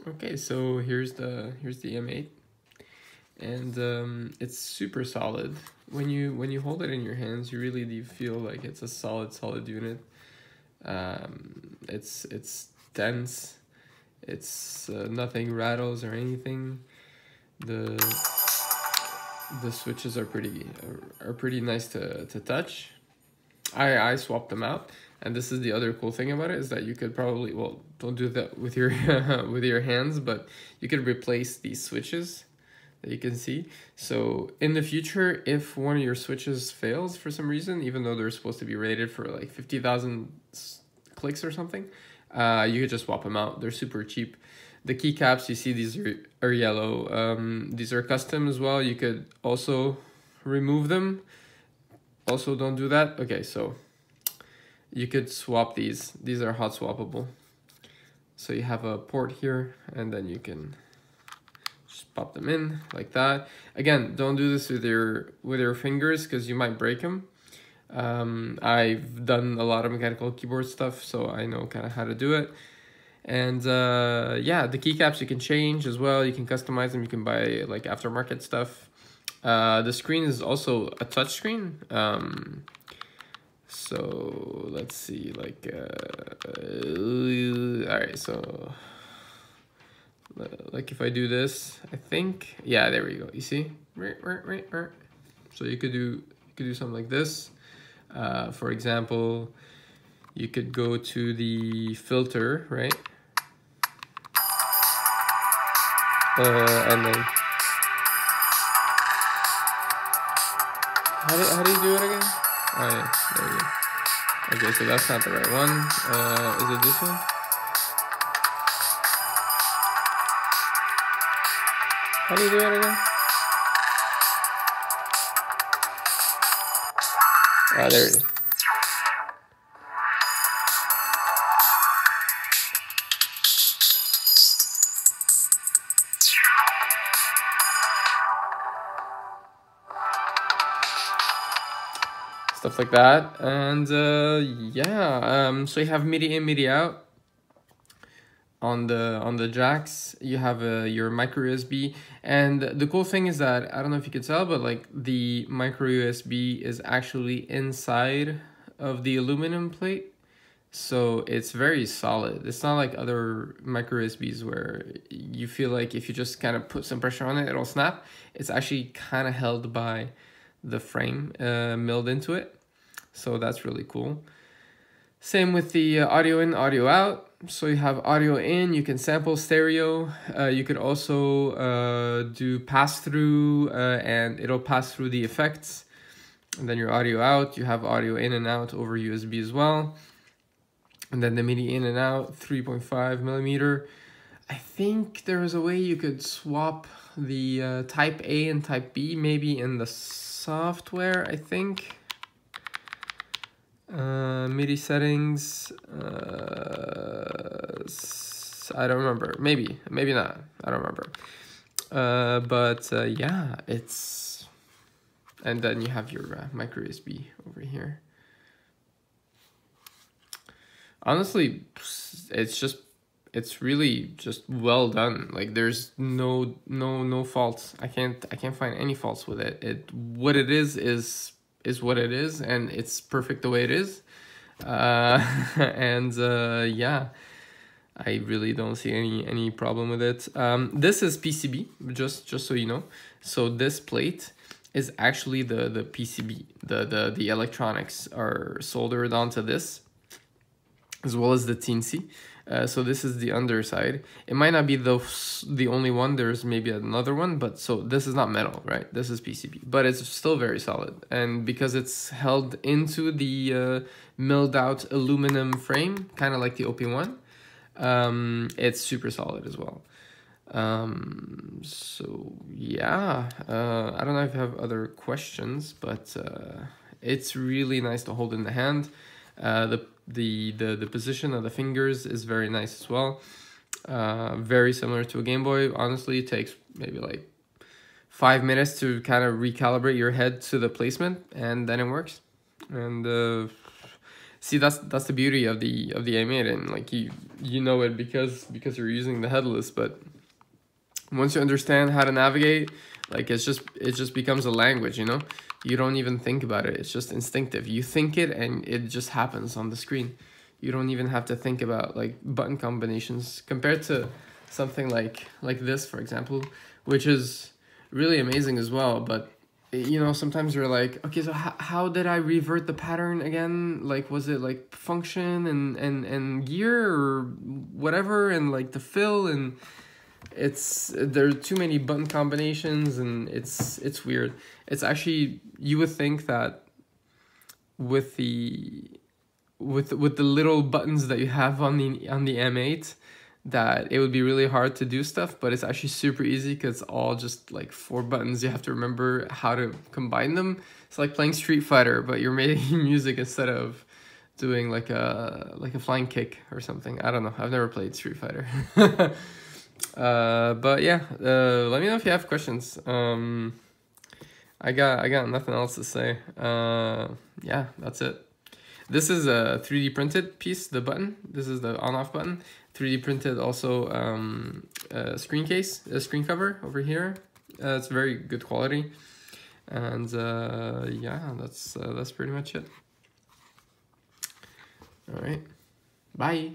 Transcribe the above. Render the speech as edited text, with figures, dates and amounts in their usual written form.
Okay, so here's the M8, and it's super solid. When you hold it in your hands, you really do feel like it's a solid unit. It's dense. It's nothing rattles or anything. The switches are pretty nice to touch. I swapped them out, and this is the other cool thing about it, is that you could probably, well, don't do that with your with your hands, but you could replace these switches that you can see. So in the future, if one of your switches fails for some reason, even though they're supposed to be rated for like 50,000 clicks or something, you could just swap them out. They're super cheap. The keycaps, you see, these are yellow. These are custom as well. You could also remove them. Also, don't do that. Okay, so you could swap these. These are hot swappable. So you have a port here, and then you can just pop them in like that. Again, don't do this with your fingers, because you might break them. I've done a lot of mechanical keyboard stuff, so I know kind of how to do it. And yeah, the keycaps you can change as well. You can customize them. You can buy like aftermarket stuff. The screen is also a touch screen. So let's see, like, all right, so like if I do this, I think, yeah, there we go. You see, so you could do something like this. For example, you could go to the filter, right? And then how do you do it again? Oh yeah, there you go. Okay, so that's not the right one. Is it this one? How do you do it again? Ah, there it is. Stuff like that. And yeah, so you have MIDI in, MIDI out on the jacks. You have your micro USB, and the cool thing is that, I don't know if you can tell, but like the micro USB is actually inside of the aluminum plate, so it's very solid. It's not like other micro USBs where you feel like if you just kind of put some pressure on it, it'll snap. It's actually kind of held by the frame, milled into it, so that's really cool. Same with the audio in, audio out. So you have audio in, you can sample stereo. You could also do pass through, and it'll pass through the effects. And then your audio out, you have audio in and out over USB as well. And then the MIDI in and out, 3.5 millimeter. I think there is a way you could swap the type A and type B, maybe in the software, I think. MIDI settings, I don't remember. Maybe not. I don't remember. But yeah, it's, and then you have your micro USB over here. Honestly, it's really just well done. Like there's no faults. I can't find any faults with it. What it is what it is, and it's perfect the way it is. And yeah, I really don't see any problem with it. This is PCB, just so you know. So this plate is actually the PCB. The electronics are soldered onto this, as well as the teensy. So this is the underside. It might not be the only one. There's maybe another one, but so this is not metal, right? This is PCB, but it's still very solid. And because it's held into the milled out aluminum frame, kind of like the OP1, it's super solid as well. So yeah, I don't know if you have other questions, but it's really nice to hold in the hand. The position of the fingers is very nice as well. Very similar to a Game Boy. Honestly, it takes maybe like 5 minutes to kind of recalibrate your head to the placement, and then it works. And see, that's the beauty of the M8, and like you know it because you're using the headless. But once you understand how to navigate, like it just becomes a language, you know. You don't even think about it. It's just instinctive. You think it and it just happens on the screen. You don't even have to think about like button combinations compared to something like this, for example, which is really amazing as well. But you know, sometimes you're like, okay, so how did I revert the pattern again? Like, was it like function and gear or whatever, and like the fill, and there are too many button combinations, and it's weird. It's actually, you would think that with the little buttons that you have on the M8, that it would be really hard to do stuff, but it's actually super easy because it's all just like 4 buttons. You have to remember how to combine them. It's like playing Street Fighter, but you're making music instead of doing like a flying kick or something. I don't know. I've never played Street Fighter. But yeah, let me know if you have questions. I got nothing else to say. Yeah, that's it. This is a 3D printed piece, the button. This is the on-off button. 3D printed also a screen case, a screen cover over here. It's very good quality. And yeah, that's pretty much it. All right, bye.